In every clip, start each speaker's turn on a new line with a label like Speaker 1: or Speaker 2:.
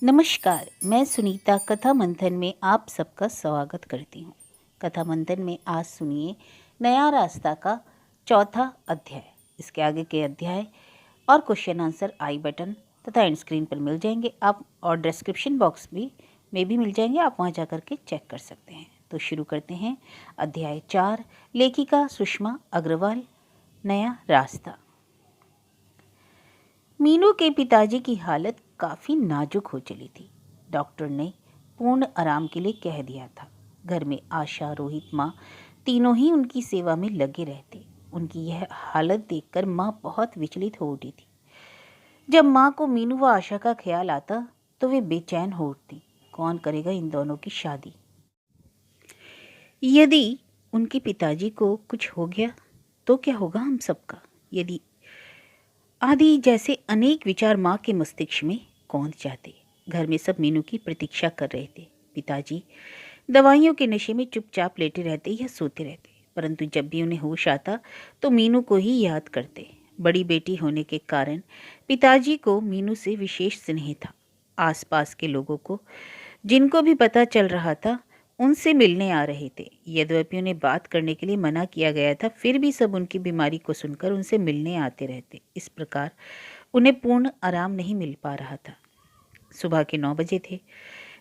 Speaker 1: नमस्कार, मैं सुनीता कथा मंथन में आप सबका स्वागत करती हूँ। कथा मंथन में आज सुनिए नया रास्ता का चौथा अध्याय। इसके आगे के अध्याय और क्वेश्चन आंसर आई बटन तथा एंड स्क्रीन पर मिल जाएंगे आप, और डिस्क्रिप्शन बॉक्स में भी मिल जाएंगे, आप वहाँ जा कर के चेक कर सकते हैं। तो शुरू करते हैं। अध्याय 4, लेखिका सुषमा अग्रवाल, नया रास्ता। मीनू के पिताजी की हालत काफ़ी नाजुक हो चली थी। डॉक्टर ने पूर्ण आराम के लिए कह दिया था। घर में आशा, रोहित, माँ तीनों ही उनकी सेवा में लगे रहते। उनकी यह हालत देखकर माँ बहुत विचलित हो उठी थी। जब माँ को मीनू व आशा का ख्याल आता तो वे बेचैन हो उठती। कौन करेगा इन दोनों की शादी? यदि उनके पिताजी को कुछ हो गया तो क्या होगा हम सबका? यदि आदि जैसे अनेक विचार माँ के मस्तिष्क में कौंध जाते। घर में सब मीनू की प्रतीक्षा कर रहे थे। पिताजी दवाइयों के नशे में चुपचाप लेटे रहते या सोते रहते, परंतु जब भी उन्हें होश आता तो मीनू को ही याद करते। बड़ी बेटी होने के कारण पिताजी को मीनू से विशेष स्नेह था। आसपास के लोगों को, जिनको भी पता चल रहा था, उनसे मिलने आ रहे थे। यद्यपि उन्हें बात करने के लिए मना किया गया था, फिर भी सब उनकी बीमारी को सुनकर उनसे मिलने आते रहते। इस प्रकार उन्हें पूर्ण आराम नहीं मिल पा रहा था। सुबह के 9 बजे थे।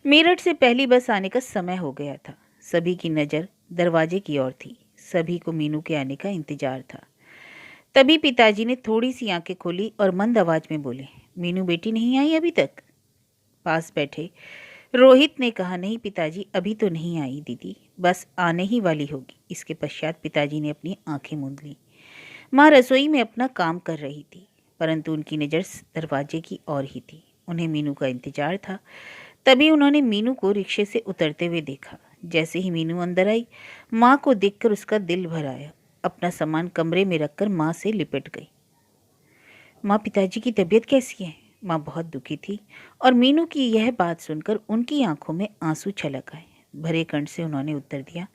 Speaker 1: मेरठ से पहली बस आने का समय हो गया था। सभी की नज़र दरवाजे की ओर थी। सभी को मीनू के आने का इंतजार था। तभी पिताजी ने थोड़ी सी आंखें खोली और मंद आवाज में बोले, मीनू बेटी नहीं आई अभी तक? पास बैठे रोहित ने कहा, नहीं पिताजी, अभी तो नहीं आई दीदी, बस आने ही वाली होगी। इसके पश्चात पिताजी ने अपनी आंखें मूंद ली। माँ रसोई में अपना काम कर रही थी, परंतु उनकी नज़र दरवाजे की ओर ही थी। उन्हें मीनू का इंतजार था। तभी उन्होंने मीनू को रिक्शे से उतरते हुए देखा। जैसे ही मीनू अंदर आई, माँ को देखकर उसका दिल भर आया। अपना सामान कमरे में रखकर माँ से लिपट गई। माँ, पिताजी की तबीयत कैसी है? माँ बहुत दुखी थी और मीनू की यह बात सुनकर उनकी आंखों में आंसू छलक आए। भरे कंठ से उन्होंने उत्तर दिया,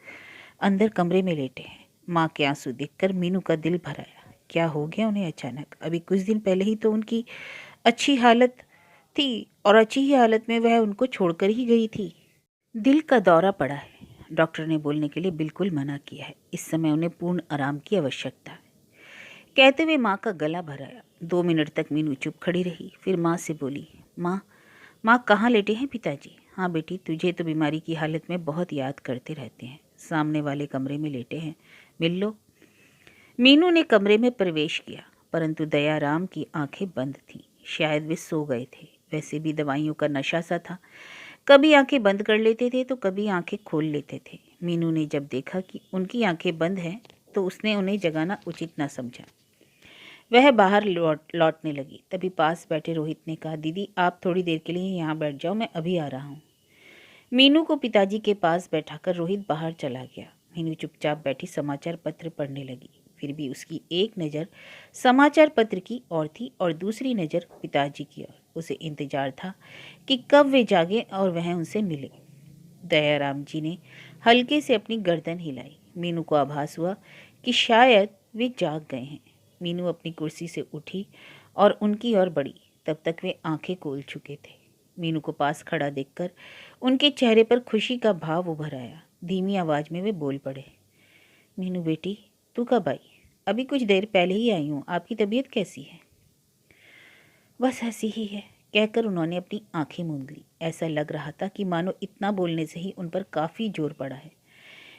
Speaker 1: अंदर कमरे में लेटे हैं। माँ के आंसू देखकर मीनू का दिल भर आया। क्या हो गया उन्हें अचानक? अभी कुछ दिन पहले ही तो उनकी अच्छी हालत थी और अच्छी ही हालत में वह उनको छोड़कर ही गई थी। दिल का दौरा पड़ा है। डॉक्टर ने बोलने के लिए बिल्कुल मना किया है। इस समय उन्हें पूर्ण आराम की आवश्यकता है, कहते हुए माँ का गला भर आया। 2 मिनट तक मीनू चुप खड़ी रही, फिर माँ से बोली, माँ, माँ कहाँ लेटे हैं पिताजी? हाँ बेटी, तुझे तो बीमारी की हालत में बहुत याद करते रहते हैं। सामने वाले कमरे में लेटे हैं, मिल लो। मीनू ने कमरे में प्रवेश किया, परंतु दयाराम की आंखें बंद थीं। शायद वे सो गए थे। वैसे भी दवाइयों का नशा सा था। कभी आंखें बंद कर लेते थे तो कभी आंखें खोल लेते थे। मीनू ने जब देखा कि उनकी आंखें बंद हैं तो उसने उन्हें जगाना उचित न समझा। वह बाहर लौटने लगी। तभी पास बैठे रोहित ने कहा, दीदी आप थोड़ी देर के लिए यहाँ बैठ जाओ, मैं अभी आ रहा हूँ। मीनू को पिताजी के पास बैठाकर रोहित बाहर चला गया। मीनू चुपचाप बैठी समाचार पत्र पढ़ने लगी। फिर भी उसकी एक नज़र समाचार पत्र की ओर थी और दूसरी नज़र पिताजी की ओर। उसे इंतजार था कि कब वे जागे और वह उनसे मिले। दयाराम जी ने हल्के से अपनी गर्दन हिलाई। मीनू को आभास हुआ कि शायद वे जाग गए हैं। मीनू अपनी कुर्सी से उठी और उनकी ओर बढ़ी। तब तक वे आंखें खोल चुके थे। मीनू को पास खड़ा देखकर उनके चेहरे पर खुशी का भाव उभर आया। धीमी आवाज में वे बोल पड़े, मीनू बेटी, तू कब आई? अभी कुछ देर पहले ही आई हूँ। आपकी तबीयत कैसी है? बस ऐसी ही है, कहकर उन्होंने अपनी आंखें मूंद ली। ऐसा लग रहा था कि मानो इतना बोलने से ही उन पर काफ़ी जोर पड़ा है।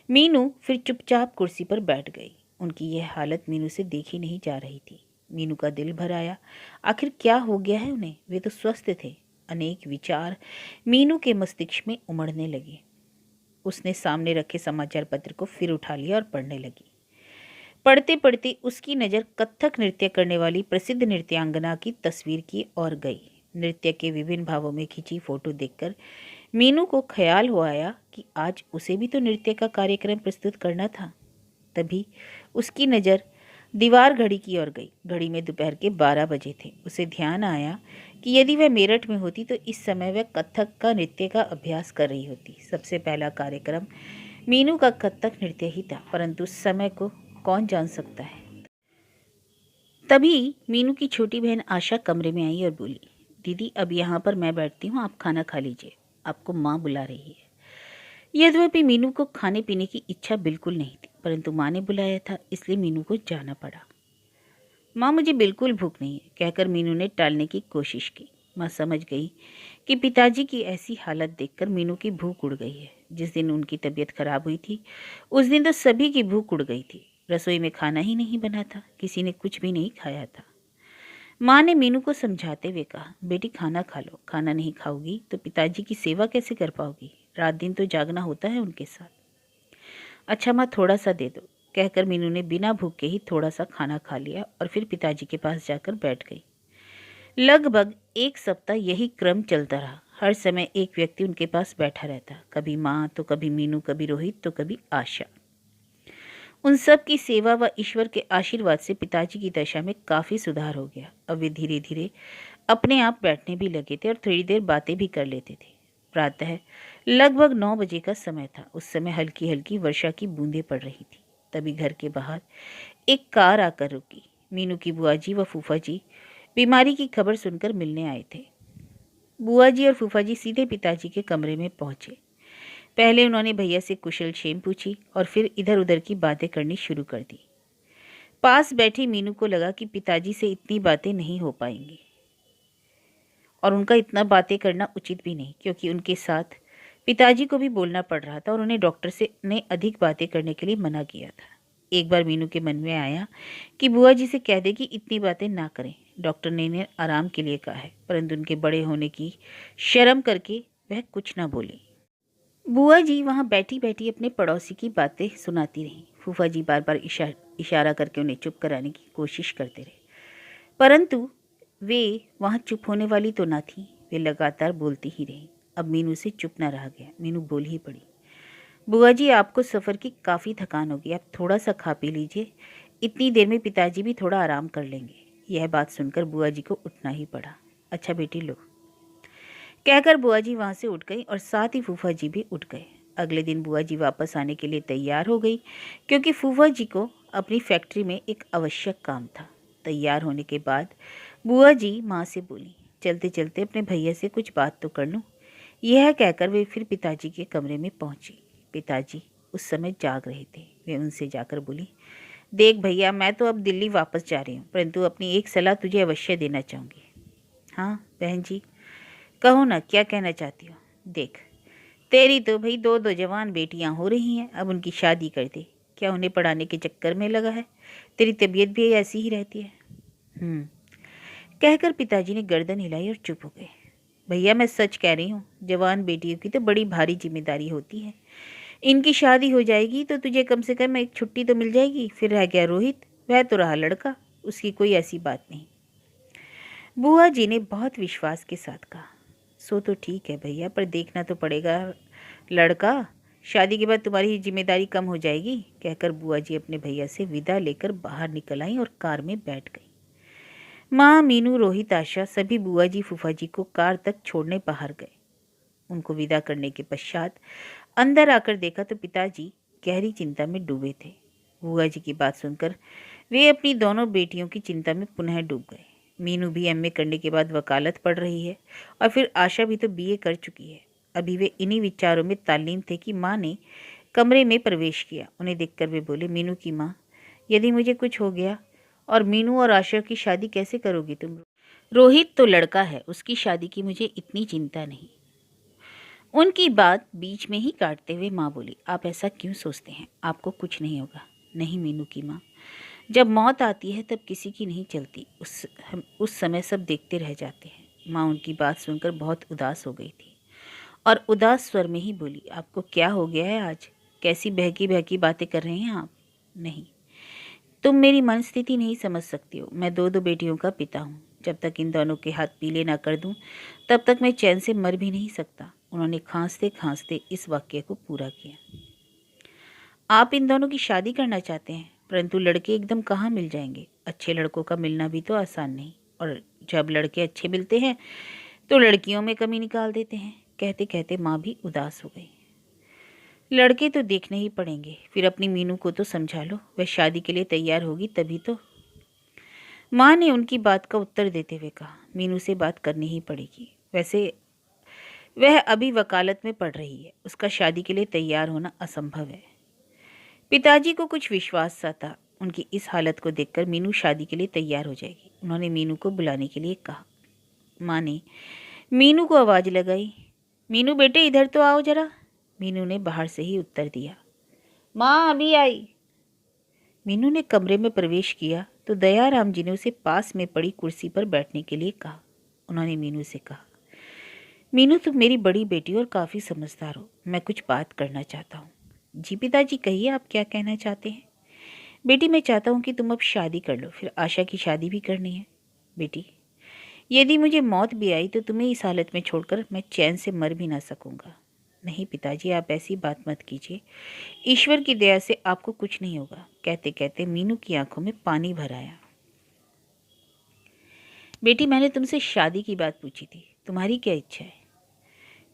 Speaker 1: मीनू फिर चुपचाप कुर्सी पर बैठ गई। उनकी यह हालत मीनू से देखी नहीं जा रही थी। मीनू का दिल भर आया। आखिर क्या हो गया है उन्हें? वे तो स्वस्थ थे। अनेक विचार मीनू के मस्तिष्क में उमड़ने लगे। उसने सामने रखे समाचार पत्र को फिर उठा लिया और पढ़ने लगी। पढ़ते पढ़ते उसकी नज़र कथक नृत्य करने वाली प्रसिद्ध नृत्यांगना की तस्वीर की ओर गई। नृत्य के विभिन्न भावों में खींची फोटो देखकर मीनू को ख्याल हो आया कि आज उसे भी तो नृत्य का कार्यक्रम प्रस्तुत करना था। तभी उसकी नज़र दीवार घड़ी की ओर गई। घड़ी में दोपहर के 12 बजे थे। उसे ध्यान आया कि यदि वह मेरठ में होती तो इस समय वह कथक का नृत्य का अभ्यास कर रही होती। सबसे पहला कार्यक्रम मीनू का कथक नृत्य ही था, परंतु उस समय को कौन जान सकता है। तभी मीनू की छोटी बहन आशा कमरे में आई और बोली, दीदी अब यहाँ पर मैं बैठती हूँ, आप खाना खा लीजिए, आपको माँ बुला रही है। यद्यपि मीनू को खाने पीने की इच्छा बिल्कुल नहीं थी, परंतु माँ ने बुलाया था इसलिए मीनू को जाना पड़ा। माँ मुझे बिल्कुल भूख नहीं है, कहकर मीनू ने टालने की कोशिश की। माँ समझ गई कि पिताजी की ऐसी हालत देखकर मीनू की भूख उड़ गई है। जिस दिन उनकी तबीयत खराब हुई थी उस दिन तो सभी की भूख उड़ गई थी। रसोई में खाना ही नहीं बना था, किसी ने कुछ भी नहीं खाया था। माँ ने मीनू को समझाते हुए कहा, बेटी खाना खा लो, खाना नहीं खाओगी तो पिताजी की सेवा कैसे कर पाओगी, रात दिन तो जागना होता है उनके साथ। अच्छा माँ थोड़ा सा दे दो, कहकर मीनू ने बिना भूखे ही थोड़ा सा खाना खा लिया और फिर पिताजी के पास जाकर बैठ गई। लगभग एक सप्ताह यही क्रम चलता रहा। हर समय एक व्यक्ति उनके पास बैठा रहता, कभी माँ तो कभी मीनू, कभी रोहित तो कभी आशा। उन सब की सेवा व ईश्वर के आशीर्वाद से पिताजी की दशा में काफ़ी सुधार हो गया। अब वे धीरे धीरे अपने आप बैठने भी लगे थे और थोड़ी देर बातें भी कर लेते थे। प्रातः लगभग 9 बजे का समय था। उस समय हल्की हल्की वर्षा की बूंदें पड़ रही थी। तभी घर के बाहर एक कार आकर रुकी। मीनू की बुआ जी व फूफा जी बीमारी की खबर सुनकर मिलने आए थे। बुआ जी और फूफा जी सीधे पिताजी के कमरे में पहुंचे। पहले उन्होंने भैया से कुशल क्षेम पूछी और फिर इधर उधर की बातें करनी शुरू कर दी। पास बैठी मीनू को लगा कि पिताजी से इतनी बातें नहीं हो पाएंगी और उनका इतना बातें करना उचित भी नहीं, क्योंकि उनके साथ पिताजी को भी बोलना पड़ रहा था और उन्हें डॉक्टर से ने अधिक बातें करने के लिए मना किया था। एक बार मीनू के मन में आया कि बुआ जी से कह दे कि इतनी बातें ना करें, डॉक्टर ने इन्हें आराम के लिए कहा है, परंतु उनके बड़े होने की शर्म करके वह कुछ ना बोली। बुआ जी वहाँ बैठी बैठी अपने पड़ोसी की बातें सुनाती रहीं। फूफा जी बार बार इशारा करके उन्हें चुप कराने की कोशिश करते रहे, परंतु वे वहाँ चुप होने वाली तो ना थी। वे लगातार बोलती ही रहीं। अब मीनू से चुप ना रहा गया। मीनू बोल ही पड़ी, बुआ जी आपको सफ़र की काफ़ी थकान होगी, आप थोड़ा सा खा पी लीजिए, इतनी देर में पिताजी भी थोड़ा आराम कर लेंगे। यह बात सुनकर बुआ जी को उठना ही पड़ा। अच्छा बेटी लो, कहकर बुआ जी वहाँ से उठ गई और साथ ही फूफा जी भी उठ गए। अगले दिन बुआ जी वापस आने के लिए तैयार हो गई, क्योंकि फूफा जी को अपनी फैक्ट्री में एक आवश्यक काम था। तैयार होने के बाद बुआ जी माँ से बोली, चलते चलते अपने भैया से कुछ बात तो कर लूँ। यह कहकर वे फिर पिताजी के कमरे में पहुंची। पिताजी उस समय जाग रहे थे। वे उनसे जाकर बोली, देख भैया मैं तो अब दिल्ली वापस जा रही हूँ, परंतु अपनी एक सलाह तुझे अवश्य देना चाहूँगी। हाँ बहन जी, कहो ना, क्या कहना चाहती हो। देख तेरी तो भाई दो दो जवान बेटियां हो रही हैं, अब उनकी शादी कर दे। क्या उन्हें पढ़ाने के चक्कर में लगा है? तेरी तबीयत भी ऐसी ही रहती है। कहकर पिताजी ने गर्दन हिलाई और चुप हो गए। भैया मैं सच कह रही हूँ, जवान बेटियों की तो बड़ी भारी जिम्मेदारी होती है। इनकी शादी हो जाएगी तो तुझे कम से कम एक छुट्टी तो मिल जाएगी। फिर रह गया रोहित, वह तो रहा लड़का, उसकी कोई ऐसी बात नहीं। बुआ जी ने बहुत विश्वास के साथ कहा, सो तो ठीक है भैया, पर देखना तो पड़ेगा लड़का, शादी के बाद तुम्हारी जिम्मेदारी कम हो जाएगी। कहकर बुआ जी अपने भैया से विदा लेकर बाहर निकल आई और कार में बैठ गई। माँ, मीनू, रोहित, आशा सभी बुआ जी फूफा जी को कार तक छोड़ने बाहर गए। उनको विदा करने के पश्चात अंदर आकर देखा तो पिताजी गहरी चिंता में डूबे थे। बुआ जी की बात सुनकर वे अपनी दोनों बेटियों की चिंता में पुनः डूब गए। मीनू भी एमए करने के बाद वकालत पढ़ रही है और फिर आशा भी तो बीए कर चुकी है। अभी वे इन्हीं विचारों में ताल्लीन थे कि माँ ने कमरे में प्रवेश किया। उन्हें देखकर वे बोले, मीनू की माँ, यदि मुझे कुछ हो गया और मीनू और आशा की शादी कैसे करोगी तुम? रोहित तो लड़का है, उसकी शादी की मुझे इतनी चिंता नहीं। उनकी बात बीच में ही काटते हुए माँ बोली, आप ऐसा क्यों सोचते हैं, आपको कुछ नहीं होगा। नहीं मीनू की माँ, जब मौत आती है तब किसी की नहीं चलती, उस समय सब देखते रह जाते हैं। माँ उनकी बात सुनकर बहुत उदास हो गई थी और उदास स्वर में ही बोली, आपको क्या हो गया है आज, कैसी बहकी बहकी बातें कर रहे हैं आप? नहीं, तुम मेरी मन स्थिति नहीं समझ सकती हो। मैं दो दो बेटियों का पिता हूँ, जब तक इन दोनों के हाथ पीले ना कर दूँ तब तक मैं चैन से मर भी नहीं सकता। उन्होंने खांसते खांसते इस वाक्य को पूरा किया। आप इन दोनों की शादी करना चाहते हैं, परंतु लड़के एकदम कहाँ मिल जाएंगे? अच्छे लड़कों का मिलना भी तो आसान नहीं, और जब लड़के अच्छे मिलते हैं तो लड़कियों में कमी निकाल देते हैं। कहते कहते माँ भी उदास हो गई। लड़के तो देखने ही पड़ेंगे, फिर अपनी मीनू को तो समझा लो, वह शादी के लिए तैयार होगी तभी तो। माँ ने उनकी बात का उत्तर देते हुए कहा, मीनू से बात करनी ही पड़ेगी। वैसे वह अभी वकालत में पढ़ रही है, उसका शादी के लिए तैयार होना असंभव है। पिताजी को कुछ विश्वास सा था, उनकी इस हालत को देखकर मीनू शादी के लिए तैयार हो जाएगी। उन्होंने मीनू को बुलाने के लिए कहा। माँ ने मीनू को आवाज़ लगाई, मीनू बेटे इधर तो आओ जरा। मीनू ने बाहर से ही उत्तर दिया, माँ अभी आई। मीनू ने कमरे में प्रवेश किया तो दयाराम जी ने उसे पास में पड़ी कुर्सी पर बैठने के लिए कहा। उन्होंने मीनू से कहा, मीनू तुम मेरी बड़ी बेटी और काफ़ी समझदार हो, मैं कुछ बात करना चाहता हूँ। जी पिताजी कहिए, आप क्या कहना चाहते हैं? बेटी मैं चाहता हूँ कि तुम अब शादी कर लो, फिर आशा की शादी भी करनी है। बेटी यदि मुझे मौत भी आई तो तुम्हें इस हालत में छोड़कर मैं चैन से मर भी ना सकूंगा। नहीं पिताजी, आप ऐसी बात मत कीजिए, ईश्वर की दया से आपको कुछ नहीं होगा। कहते कहते मीनू की आंखों में पानी भर आया। बेटी मैंने तुमसे शादी की बात पूछी थी, तुम्हारी क्या इच्छा है?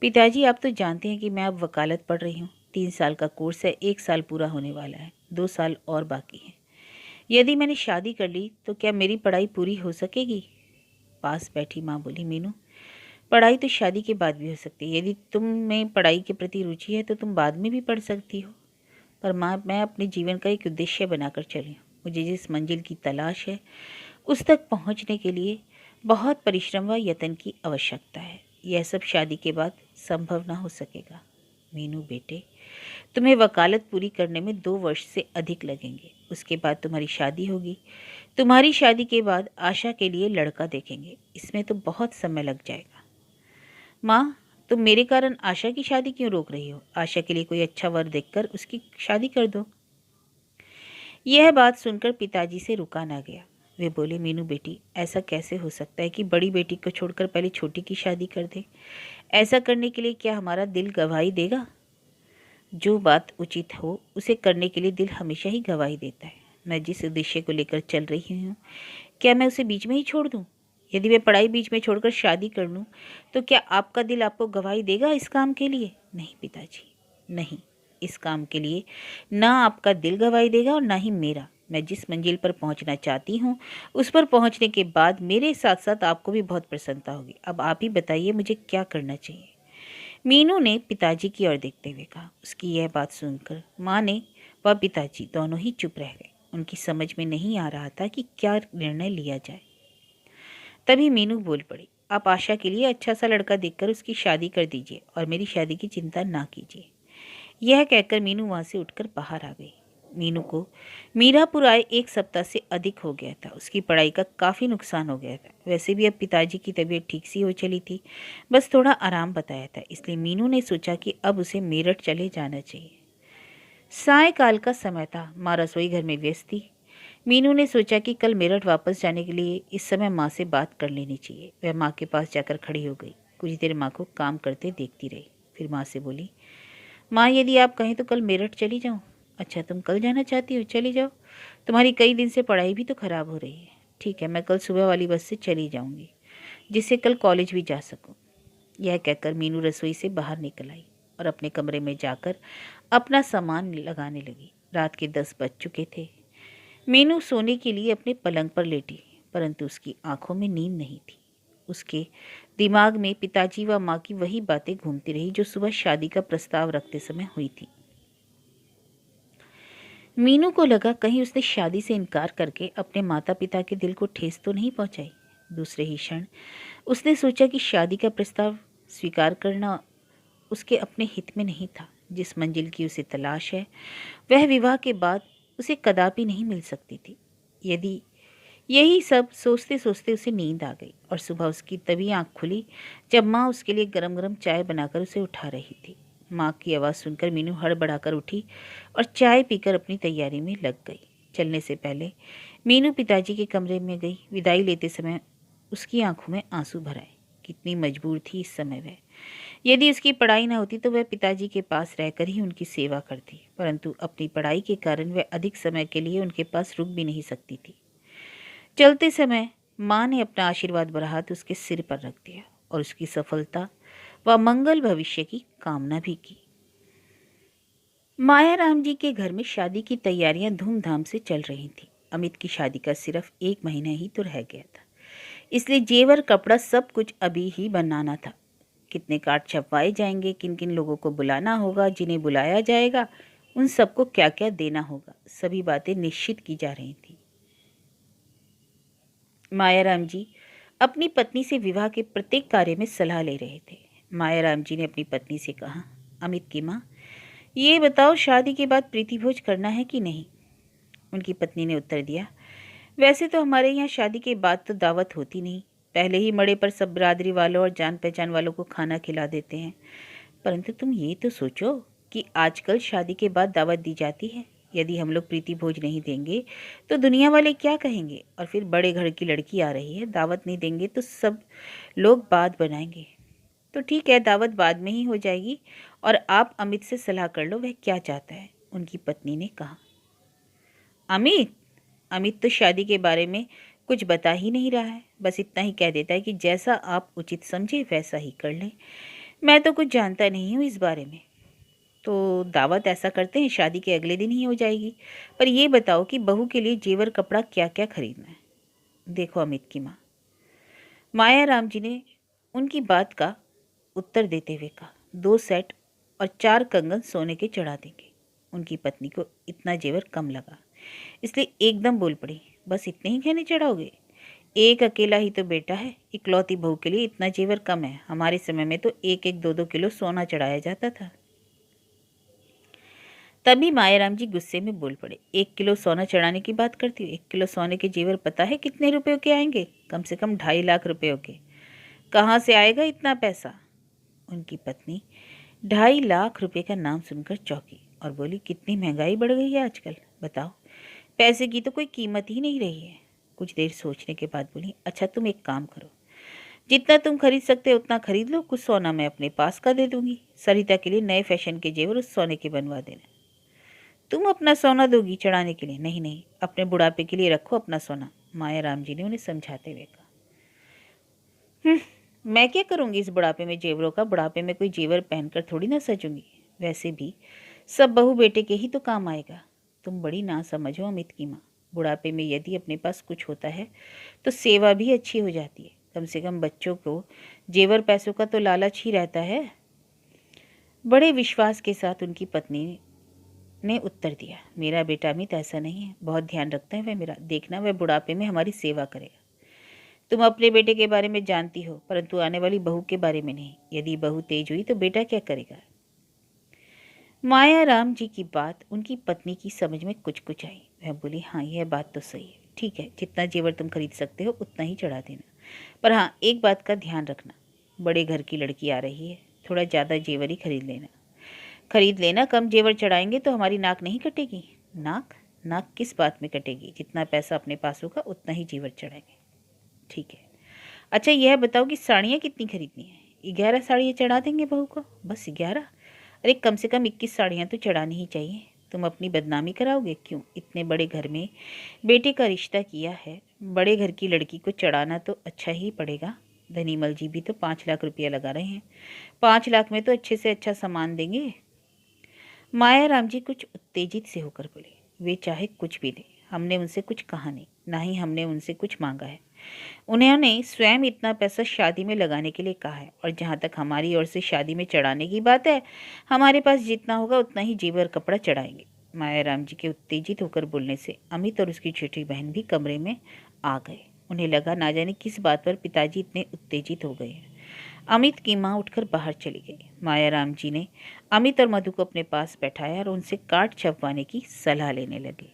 Speaker 1: पिताजी आप तो जानते हैं कि मैं अब वकालत पढ़ रही हूँ। 3 साल का कोर्स है, 1 साल पूरा होने वाला है, 2 साल और बाकी हैं। यदि मैंने शादी कर ली तो क्या मेरी पढ़ाई पूरी हो सकेगी? पास बैठी माँ बोली, मीनू पढ़ाई तो शादी के बाद भी हो सकती है। यदि तुम में पढ़ाई के प्रति रुचि है तो तुम बाद में भी पढ़ सकती हो। पर माँ मैं अपने जीवन का एक उद्देश्य बनाकर चली हूँ। मुझे जिस मंजिल की तलाश है उस तक पहुँचने के लिए बहुत परिश्रम व यत्न की आवश्यकता है। यह सब शादी के बाद संभव ना हो सकेगा। मीनू बेटे तुम्हें वकालत पूरी करने में 2 वर्ष से अधिक लगेंगे, उसके बाद तुम्हारी शादी होगी। तुम्हारी शादी के बाद आशा के लिए लड़का देखेंगे, इसमें तो बहुत समय लग जाएगा। माँ तुम मेरे कारण आशा की शादी क्यों रोक रही हो? आशा के लिए कोई अच्छा वर देखकर उसकी शादी कर दो। यह बात सुनकर पिताजी से रुका ना गया। वे बोले, मीनू बेटी ऐसा कैसे हो सकता है कि बड़ी बेटी को छोड़कर पहले छोटी की शादी कर दे? ऐसा करने के लिए क्या हमारा दिल गवाही देगा? जो बात उचित हो उसे करने के लिए दिल हमेशा ही गवाही देता है। मैं जिस उद्देश्य को लेकर चल रही हूँ, क्या मैं उसे बीच में ही छोड़ दूँ? यदि मैं पढ़ाई बीच में छोड़कर शादी कर लूँ तो क्या आपका दिल आपको गवाही देगा इस काम के लिए? नहीं पिताजी, नहीं, इस काम के लिए ना आपका दिल गवाही देगा और ना ही मेरा। मैं जिस मंजिल पर पहुंचना चाहती हूं उस पर पहुंचने के बाद मेरे साथ साथ आपको भी बहुत प्रसन्नता होगी। अब आप ही बताइए मुझे क्या करना चाहिए? मीनू ने पिताजी की ओर देखते हुए कहा। उसकी यह बात सुनकर माँ ने व पिताजी दोनों ही चुप रह गए। उनकी समझ में नहीं आ रहा था कि क्या निर्णय लिया जाए। तभी मीनू बोल पड़ी, आप आशा के लिए अच्छा सा लड़का देखकर उसकी शादी कर दीजिए और मेरी शादी की चिंता ना कीजिए। यह कहकर मीनू वहाँ से उठकर बाहर आ गई। मीनू को मीरापुर आए 1 सप्ताह से अधिक हो गया था। उसकी पढ़ाई का काफ़ी नुकसान हो गया था। वैसे भी अब पिताजी की तबीयत ठीक सी हो चली थी, बस थोड़ा आराम बताया था। इसलिए मीनू ने सोचा कि अब उसे मेरठ चले जाना चाहिए। सायंकाल का समय था। माँ रसोई घर में व्यस्त थी। मीनू ने सोचा कि कल मेरठ वापस जाने के लिए इस समय माँ से बात कर लेनी चाहिए। वह माँ के पास जाकर खड़ी हो गई। कुछ देर माँ को काम करते देखती रही, फिर माँ से बोली, माँ यदि आप कहें तो कल मेरठ चली जाऊँ। अच्छा तुम कल जाना चाहती हो, चली जाओ। तुम्हारी कई दिन से पढ़ाई भी तो खराब हो रही है। ठीक है, मैं कल सुबह वाली बस से चली जाऊँगी, जिससे कल कॉलेज भी जा सकूँ। यह कहकर मीनू रसोई से बाहर निकल आई और अपने कमरे में जाकर अपना सामान लगाने लगी। रात के 10 बज चुके थे। मीनू सोने के लिए अपने पलंग पर लेटी, परंतु उसकी आंखों में नींद नहीं थी। उसके दिमाग में पिताजी व माँ की वही बातें घूमती रही जो सुबह शादी का प्रस्ताव रखते समय हुई थी। मीनू को लगा कहीं उसने शादी से इनकार करके अपने माता पिता के दिल को ठेस तो नहीं पहुंचाई। दूसरे ही क्षण उसने सोचा कि शादी का प्रस्ताव स्वीकार करना उसके अपने हित में नहीं था। जिस मंजिल की उसे तलाश है वह विवाह के बाद उसे कदापि नहीं मिल सकती थी। यदि यही सब सोचते सोचते उसे नींद आ गई और सुबह उसकी तभी आंख खुली जब माँ उसके लिए गरम गरम चाय बनाकर उसे उठा रही थी। माँ की आवाज़ सुनकर मीनू हड़बड़ाकर उठी और चाय पीकर अपनी तैयारी में लग गई। चलने से पहले मीनू पिताजी के कमरे में गई। विदाई लेते समय उसकी आंखों में आंसू भर आए। कितनी मजबूर थी इस समय वह। यदि उसकी पढ़ाई न होती तो वह पिताजी के पास रहकर ही उनकी सेवा करती, परंतु अपनी पढ़ाई के कारण वह अधिक समय के लिए उनके पास रुक भी नहीं सकती थी। चलते समय माँ ने अपना आशीर्वाद भरा हाथ उसके सिर पर रख दिया और उसकी सफलता व मंगल भविष्य की कामना भी की। मायाराम जी के घर में शादी की तैयारियां धूमधाम से चल रही थीं। अमित की शादी का सिर्फ 1 महीना ही तो रह गया था। इसलिए जेवर कपड़ा सब कुछ अभी ही बनाना था। कितने कार्ड छपवाए जाएंगे, किन किन लोगों को बुलाना होगा, जिन्हें बुलाया जाएगा उन सबको क्या क्या देना होगा, सभी बातें निश्चित की जा रही थी। मायाराम जी अपनी पत्नी से विवाह के प्रत्येक कार्य में सलाह ले रहे थे। मायाराम जी ने अपनी पत्नी से कहा, अमित की माँ, ये बताओ शादी के बाद प्रीति भोज करना है कि नहीं। उनकी पत्नी ने उत्तर दिया, वैसे तो हमारे यहाँ शादी के बाद तो दावत होती नहीं, पहले ही मड़े पर सब बिरादरी वालों और जान पहचान वालों को खाना खिला देते हैं। परंतु तुम ये तो सोचो कि आजकल शादी के बाद दावत दी जाती है। यदि हम लोग प्रीति भोज नहीं देंगे तो दुनिया वाले क्या कहेंगे, और फिर बड़े घर की लड़की आ रही है, दावत नहीं देंगे तो सब लोग बात बनाएंगे। तो ठीक है, दावत बाद में ही हो जाएगी, और आप अमित से सलाह कर लो वह क्या चाहता है। उनकी पत्नी ने कहा, अमित अमित तो शादी के बारे में कुछ बता ही नहीं रहा है, बस इतना ही कह देता है कि जैसा आप उचित समझे वैसा ही कर लें। मैं तो कुछ जानता नहीं हूँ इस बारे में। तो दावत ऐसा करते हैं, शादी के अगले दिन ही हो जाएगी। पर ये बताओ कि बहू के लिए जेवर कपड़ा क्या क्या खरीदना है। देखो अमित की माँ, मायाराम जी ने उनकी बात का उत्तर देते हुए कहा, 2 सेट और 4 कंगन सोने के चढ़ा देंगे। उनकी पत्नी को इतना जेवर कम लगा, इसलिए एकदम बोल पड़ी, बस इतने ही गहने चढ़ाओगे? एक अकेला ही तो बेटा है, इकलौती बहू के लिए इतना जेवर कम है। हमारे समय में तो 1-1, 2-2 किलो सोना चढ़ाया जाता था। तभी मायाराम जी गुस्से में बोल पड़े, 1 किलो सोना चढ़ाने की बात करती हूँ? 1 किलो सोने के जेवर पता है कितने रुपयों के आएंगे? कम से कम 2.5 लाख रुपयों के। कहाँ से आएगा इतना पैसा? उनकी पत्नी 2.5 लाख रुपए का नाम सुनकर चौंकी और बोली, कितनी महंगाई बढ़ गई है आजकल, बताओ, पैसे की तो कोई कीमत ही नहीं रही है। कुछ देर सोचने के बाद बोली, अच्छा तुम एक काम करो, जितना तुम खरीद सकते हो उतना खरीद लो, कुछ सोना मैं अपने पास का दे दूंगी। सरिता के लिए नए फैशन के जेवर उस सोने के बनवा देना। तुम अपना सोना दोगी चढ़ाने के लिए? नहीं नहीं, अपने बुढ़ापे के लिए रखो अपना सोना, मायाराम जी ने उन्हें समझाते हुए कहा। मैं क्या करूंगी इस बुढ़ापे में जेवरों का? बुढ़ापे में कोई जेवर पहनकर थोड़ी ना सजूंगी, वैसे भी सब बहू बेटे के ही तो काम आएगा। तुम बड़ी ना समझो अमित की माँ, बुढ़ापे में यदि अपने पास कुछ होता है तो सेवा भी अच्छी हो जाती है। कम से कम बच्चों को जेवर पैसों का तो लालच ही रहता है। बड़े विश्वास के साथ उनकी पत्नी ने उत्तर दिया, मेरा बेटा अमित ऐसा नहीं है, बहुत ध्यान रखता है वह मेरा, देखना वह बुढ़ापे में हमारी सेवा करेगा। तुम अपने बेटे के बारे में जानती हो, परंतु आने वाली बहू के बारे में नहीं। यदि बहू तेज हुई तो बेटा क्या करेगा? मायाराम जी की बात उनकी पत्नी की समझ में कुछ कुछ आई। वह बोली, हाँ यह बात तो सही है, ठीक है, जितना जेवर तुम खरीद सकते हो उतना ही चढ़ा देना। पर हाँ, एक बात का ध्यान रखना, बड़े घर की लड़की आ रही है, थोड़ा ज़्यादा जेवर ही खरीद लेना। कम जेवर चढ़ाएंगे तो हमारी नाक नहीं कटेगी। नाक? नाक किस बात में कटेगी? जितना पैसा अपने पास होगा उतना ही जेवर चढ़ाएंगे। ठीक है, अच्छा यह बताओ कि साड़ियाँ कितनी खरीदनी है? 11 साड़ियाँ चढ़ा देंगे बहू को, बस 11? अरे कम से कम 21 साड़ियाँ तो चढ़ानी ही चाहिए। तुम अपनी बदनामी कराओगे क्यों? इतने बड़े घर में बेटे का रिश्ता किया है, बड़े घर की लड़की को चढ़ाना तो अच्छा ही पड़ेगा। धनीमल जी भी तो 5 लाख रुपया लगा रहे हैं, 5 लाख में तो अच्छे से अच्छा सामान देंगे। मायाराम जी कुछ उत्तेजित से होकर बोले, वे चाहे कुछ भी दें, हमने उनसे कुछ कहा नहीं, ना ही हमने उनसे कुछ मांगा है। उन्होंने स्वयं इतना पैसा शादी में लगाने के लिए कहा है, और जहाँ तक हमारी ओर से शादी में चढ़ाने की बात है, हमारे पास जितना होगा उतना ही जेवर कपड़ा चढ़ाएंगे। मायाराम जी के उत्तेजित होकर बोलने से अमित और उसकी छोटी बहन भी कमरे में आ गए। उन्हें लगा ना जाने किस बात पर पिताजी इतने उत्तेजित हो गए हैं। अमित की माँ उठकर बाहर चली गई। मायाराम जी ने अमित और मधु को अपने पास बैठाया और उनसे कार्ड छपवाने की सलाह लेने लगे।